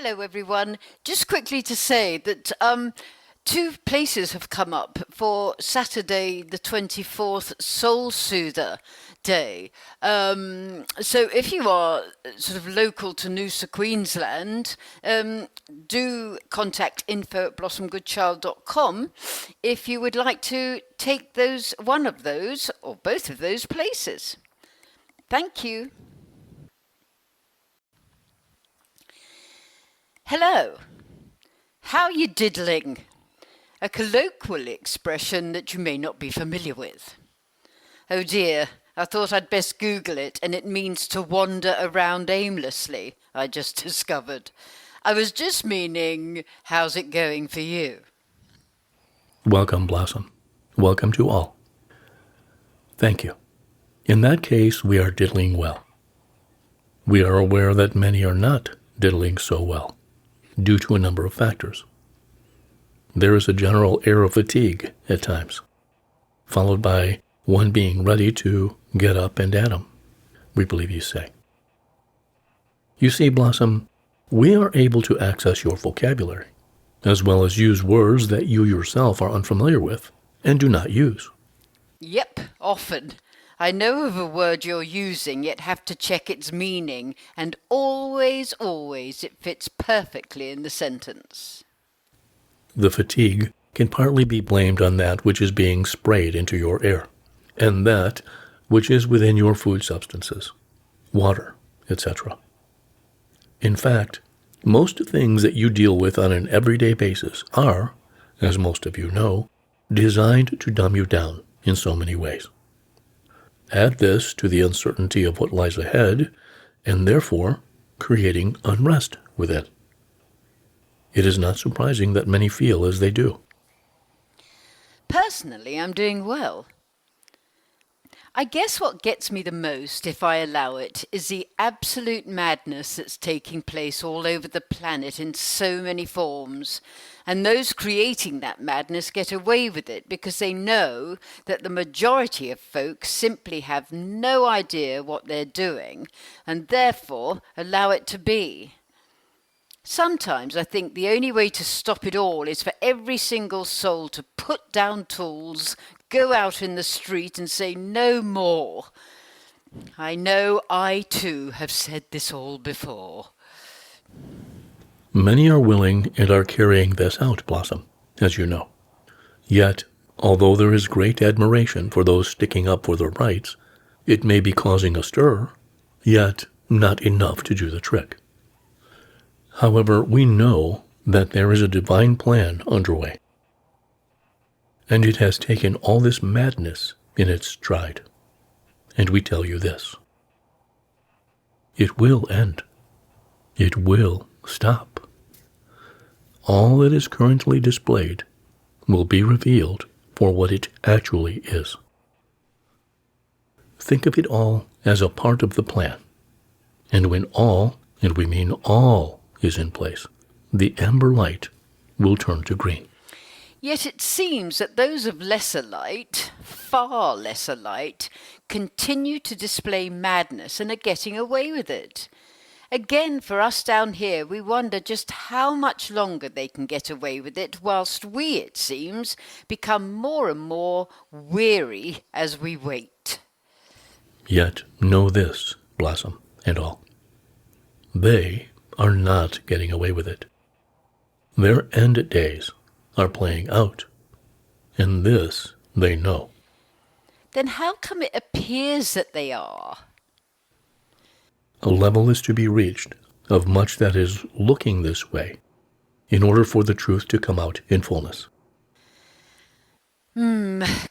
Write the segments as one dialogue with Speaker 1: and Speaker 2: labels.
Speaker 1: Hello, everyone. Just quickly to say that two places have come up for Saturday, the 24th, Soul Soother Day. So if you are sort of local to Noosa, Queensland, do contact info@blossomgoodchild.com if you would like to take one of those or both of those places. Thank you. Hello. How are you diddling? A colloquial expression that you may not be familiar with. Oh dear, I thought I'd best Google it, and it means to wander around aimlessly, I just discovered. I was just meaning, how's it going for you?
Speaker 2: Welcome, Blossom. Welcome to all. Thank you. In that case, we are diddling well. We are aware that many are not diddling so well, due to a number of factors. There is a general air of fatigue at times, followed by one being ready to get up and at 'em, we believe you say. You see, Blossom, we are able to access your vocabulary, as well as use words that you yourself are unfamiliar with and do not use.
Speaker 1: Yep, often. I know of a word you're using, yet have to check its meaning, and always it fits perfectly in the sentence.
Speaker 2: The fatigue can partly be blamed on that which is being sprayed into your air, and that which is within your food substances, water, etc. In fact, most things that you deal with on an everyday basis are, as most of you know, designed to dumb you down in so many ways. Add this to the uncertainty of what lies ahead, and therefore creating unrest with it. It is not surprising that many feel as they do.
Speaker 1: Personally, I'm doing well. I guess what gets me the most, if I allow it, is the absolute madness that's taking place all over the planet in so many forms. And those creating that madness get away with it because they know that the majority of folks simply have no idea what they're doing and therefore allow it to be. Sometimes I think the only way to stop it all is for every single soul to put down tools, go out in the street and say no more. I know I too have said this all before.
Speaker 2: Many are willing and are carrying this out, Blossom, as you know. Yet, although there is great admiration for those sticking up for their rights, it may be causing a stir, yet not enough to do the trick. However, we know that there is a divine plan underway, and it has taken all this madness in its stride. And we tell you this: it will end. It will stop. All that is currently displayed will be revealed for what it actually is. Think of it all as a part of the plan, and when all, and we mean all, is in place, the amber light will turn to green.
Speaker 1: Yet it seems that those of lesser light, far lesser light, continue to display madness and are getting away with it. Again, for us down here, we wonder just how much longer they can get away with it, whilst we, it seems, become more and more weary as we wait.
Speaker 2: Yet know this, Blossom and all. They are not getting away with it. Their end days are playing out, and this they know.
Speaker 1: Then how come it appears that they are?
Speaker 2: A level is to be reached of much that is looking this way in order for the truth to come out in fullness.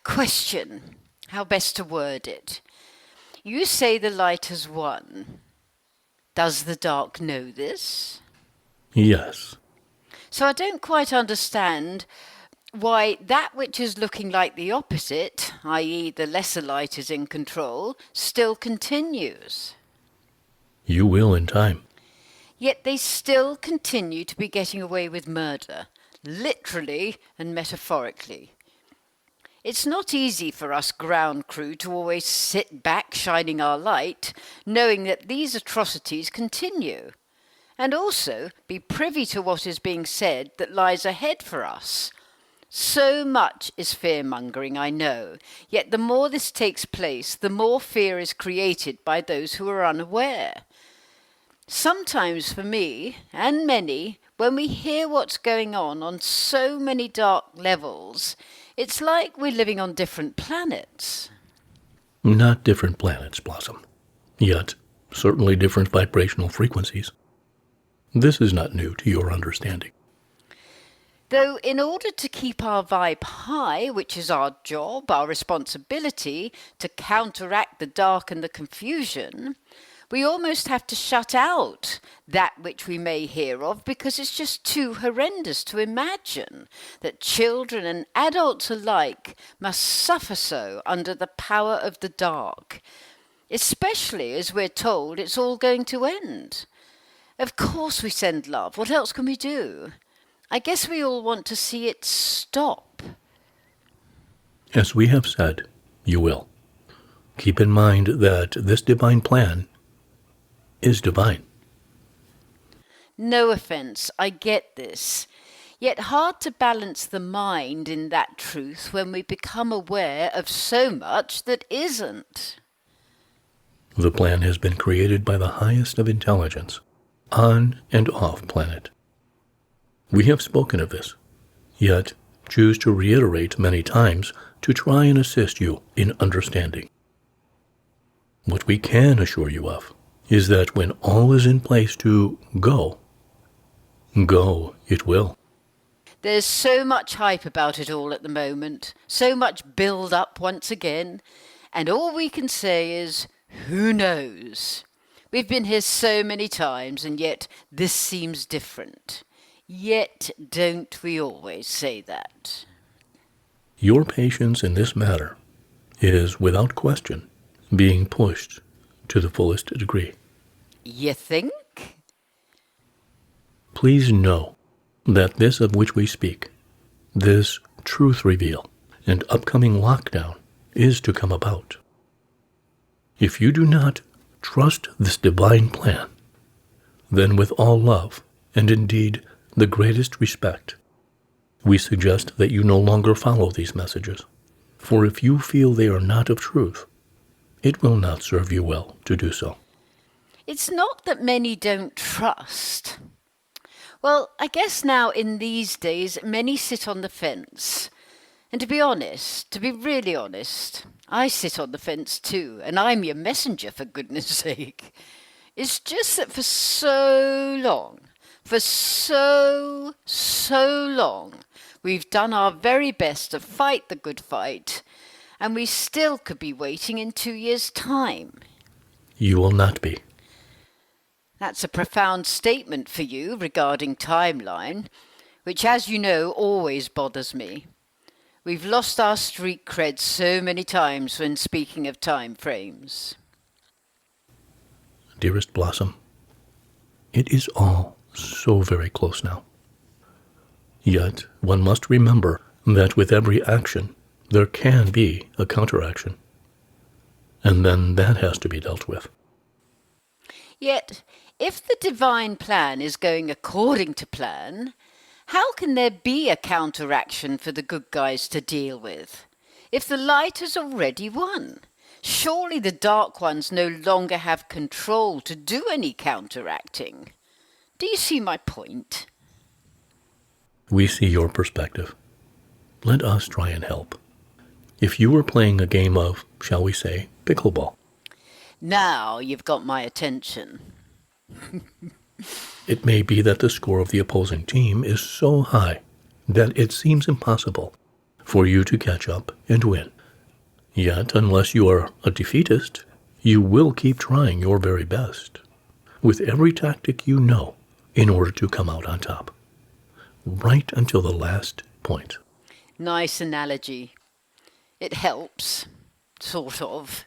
Speaker 1: Question. How best to word it? You say the light has won. Does the dark know this?
Speaker 2: Yes.
Speaker 1: So I don't quite understand why that which is looking like the opposite, i.e. the lesser light is in control, still continues.
Speaker 2: You will in time.
Speaker 1: Yet they still continue to be getting away with murder, literally and metaphorically. It's not easy for us ground crew to always sit back shining our light, knowing that these atrocities continue. and also be privy to what is being said that lies ahead for us. So much is fear-mongering, I know, yet the more this takes place, the more fear is created by those who are unaware. Sometimes for me, and many, when we hear what's going on so many dark levels, it's like we're living on different planets.
Speaker 2: Not different planets, Blossom. Yet, certainly different vibrational frequencies. This is not new to your understanding.
Speaker 1: Though in order to keep our vibe high, which is our job, our responsibility, to counteract the dark and the confusion, we almost have to shut out that which we may hear of because it's just too horrendous to imagine that children and adults alike must suffer so under the power of the dark, especially as we're told it's all going to end. Of course we send love. What else can we do? I guess we all want to see it stop.
Speaker 2: As we have said, you will. Keep in mind that this divine plan is divine.
Speaker 1: No offence, I get this. Yet hard to balance the mind in that truth when we become aware of so much that isn't.
Speaker 2: The plan has been created by the highest of intelligence, on and off planet. We have spoken of this, yet choose to reiterate many times to try and assist you in understanding. What we can assure you of is that when all is in place to go it will.
Speaker 1: There's so much hype about it all at the moment, so much build-up once again, and all we can say is, who knows? We've been here so many times, and yet this seems different. Yet don't we always say that?
Speaker 2: Your patience in this matter is, without question, being pushed to the fullest degree.
Speaker 1: You think?
Speaker 2: Please know that this of which we speak, this truth reveal and upcoming lockdown, is to come about. If you do not trust this divine plan, then with all love, and indeed the greatest respect, we suggest that you no longer follow these messages. For if you feel they are not of truth, it will not serve you well to do so.
Speaker 1: It's not that many don't trust. Well, I guess now in these days, many sit on the fence. And to be honest, to be really honest, I sit on the fence too, and I'm your messenger, for goodness sake. It's just that for so long, long, we've done our very best to fight the good fight, and we still could be waiting in 2 years' time.
Speaker 2: You will not be.
Speaker 1: That's a profound statement for you regarding timeline, which, as you know, always bothers me. We've lost our street cred so many times when speaking of time frames.
Speaker 2: Dearest Blossom, it is all so very close now. Yet one must remember that with every action there can be a counteraction, and then that has to be dealt with.
Speaker 1: Yet, if the divine plan is going according to plan, how can there be a counteraction for the good guys to deal with? If the light has already won, surely the dark ones no longer have control to do any counteracting. Do you see my point?
Speaker 2: We see your perspective. Let us try and help. If you were playing a game of, shall we say, pickleball.
Speaker 1: Now you've got my attention.
Speaker 2: It may be that the score of the opposing team is so high that it seems impossible for you to catch up and win. Yet, unless you are a defeatist, you will keep trying your very best, with every tactic you know, in order to come out on top, right until the last point.
Speaker 1: Nice analogy. It helps, sort of.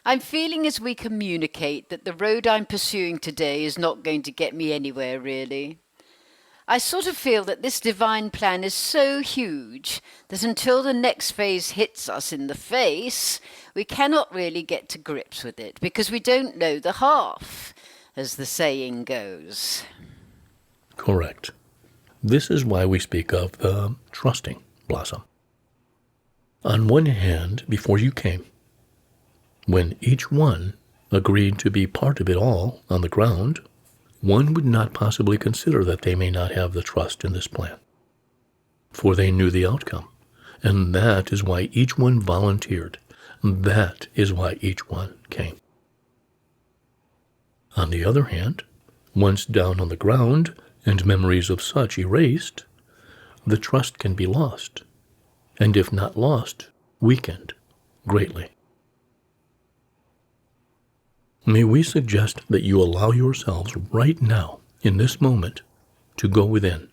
Speaker 1: I'm feeling as we communicate that the road I'm pursuing today is not going to get me anywhere, really. I sort of feel that this divine plan is so huge that until the next phase hits us in the face, we cannot really get to grips with it because we don't know the half. as the saying goes.
Speaker 2: Correct. This is why we speak of the trusting blossom. On one hand, before you came, when each one agreed to be part of it all on the ground, one would not possibly consider that they may not have the trust in this plan, for they knew the outcome. And that is why each one volunteered. That is why each one came. On the other hand, once down on the ground and memories of such erased, the trust can be lost, and if not lost, weakened greatly. May we suggest that you allow yourselves right now, in this moment, to go within.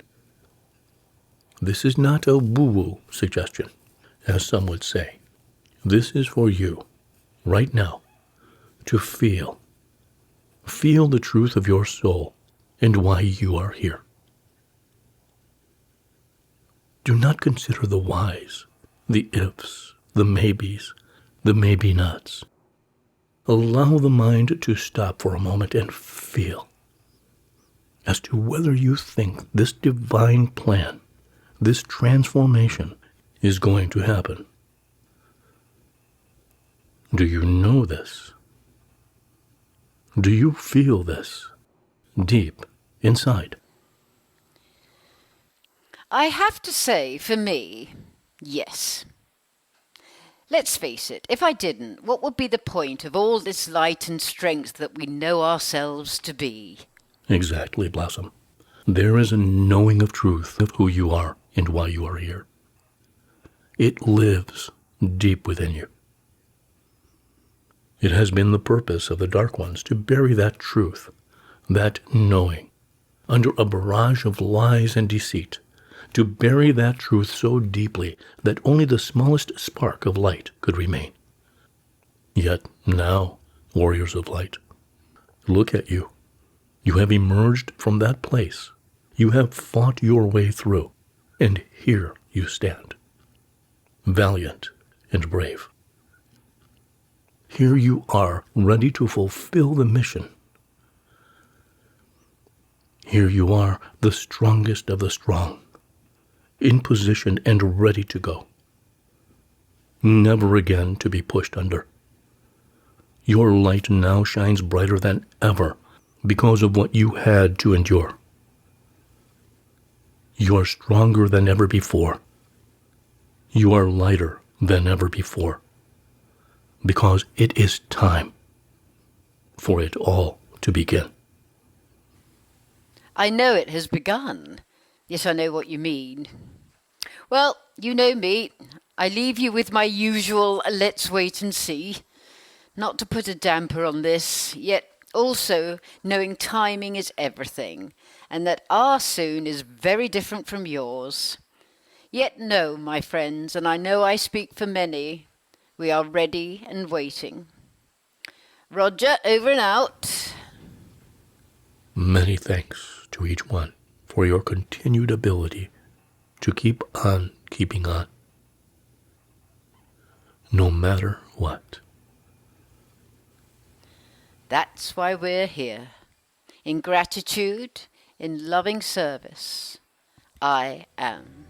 Speaker 2: This is not a woo-woo suggestion, as some would say. This is for you, right now, to feel. Feel the truth of your soul and why you are here. Do not consider the whys, the ifs, the maybes, the maybe-nots. Allow the mind to stop for a moment and feel as to whether you think this divine plan, this transformation, is going to happen. Do you know this? Do you feel this deep inside?
Speaker 1: I have to say, for me, yes. Let's face it, if I didn't, what would be the point of all this light and strength that we know ourselves to be?
Speaker 2: Exactly, Blossom. There is a knowing of truth of who you are and why you are here. It lives deep within you. It has been the purpose of the Dark Ones to bury that truth, that knowing, under a barrage of lies and deceit, to bury that truth so deeply that only the smallest spark of light could remain. Yet now, warriors of light, look at you. You have emerged from that place. You have fought your way through, and here you stand, valiant and brave. Here you are, ready to fulfill the mission. Here you are, the strongest of the strong, in position and ready to go. Never again to be pushed under. Your light now shines brighter than ever because of what you had to endure. You are stronger than ever before. You are lighter than ever before, because it is time for it all to begin.
Speaker 1: I know it has begun. Yes, I know what you mean. Well, you know me. I leave you with my usual let's wait and see. Not to put a damper on this, yet also knowing timing is everything, and that our soon is very different from yours. Yet no, my friends, and I know I speak for many, we are ready and waiting. Roger, over and out.
Speaker 2: Many thanks to each one for your continued ability to keep on keeping on, no matter what.
Speaker 1: That's why we're here. In gratitude, in loving service, I am.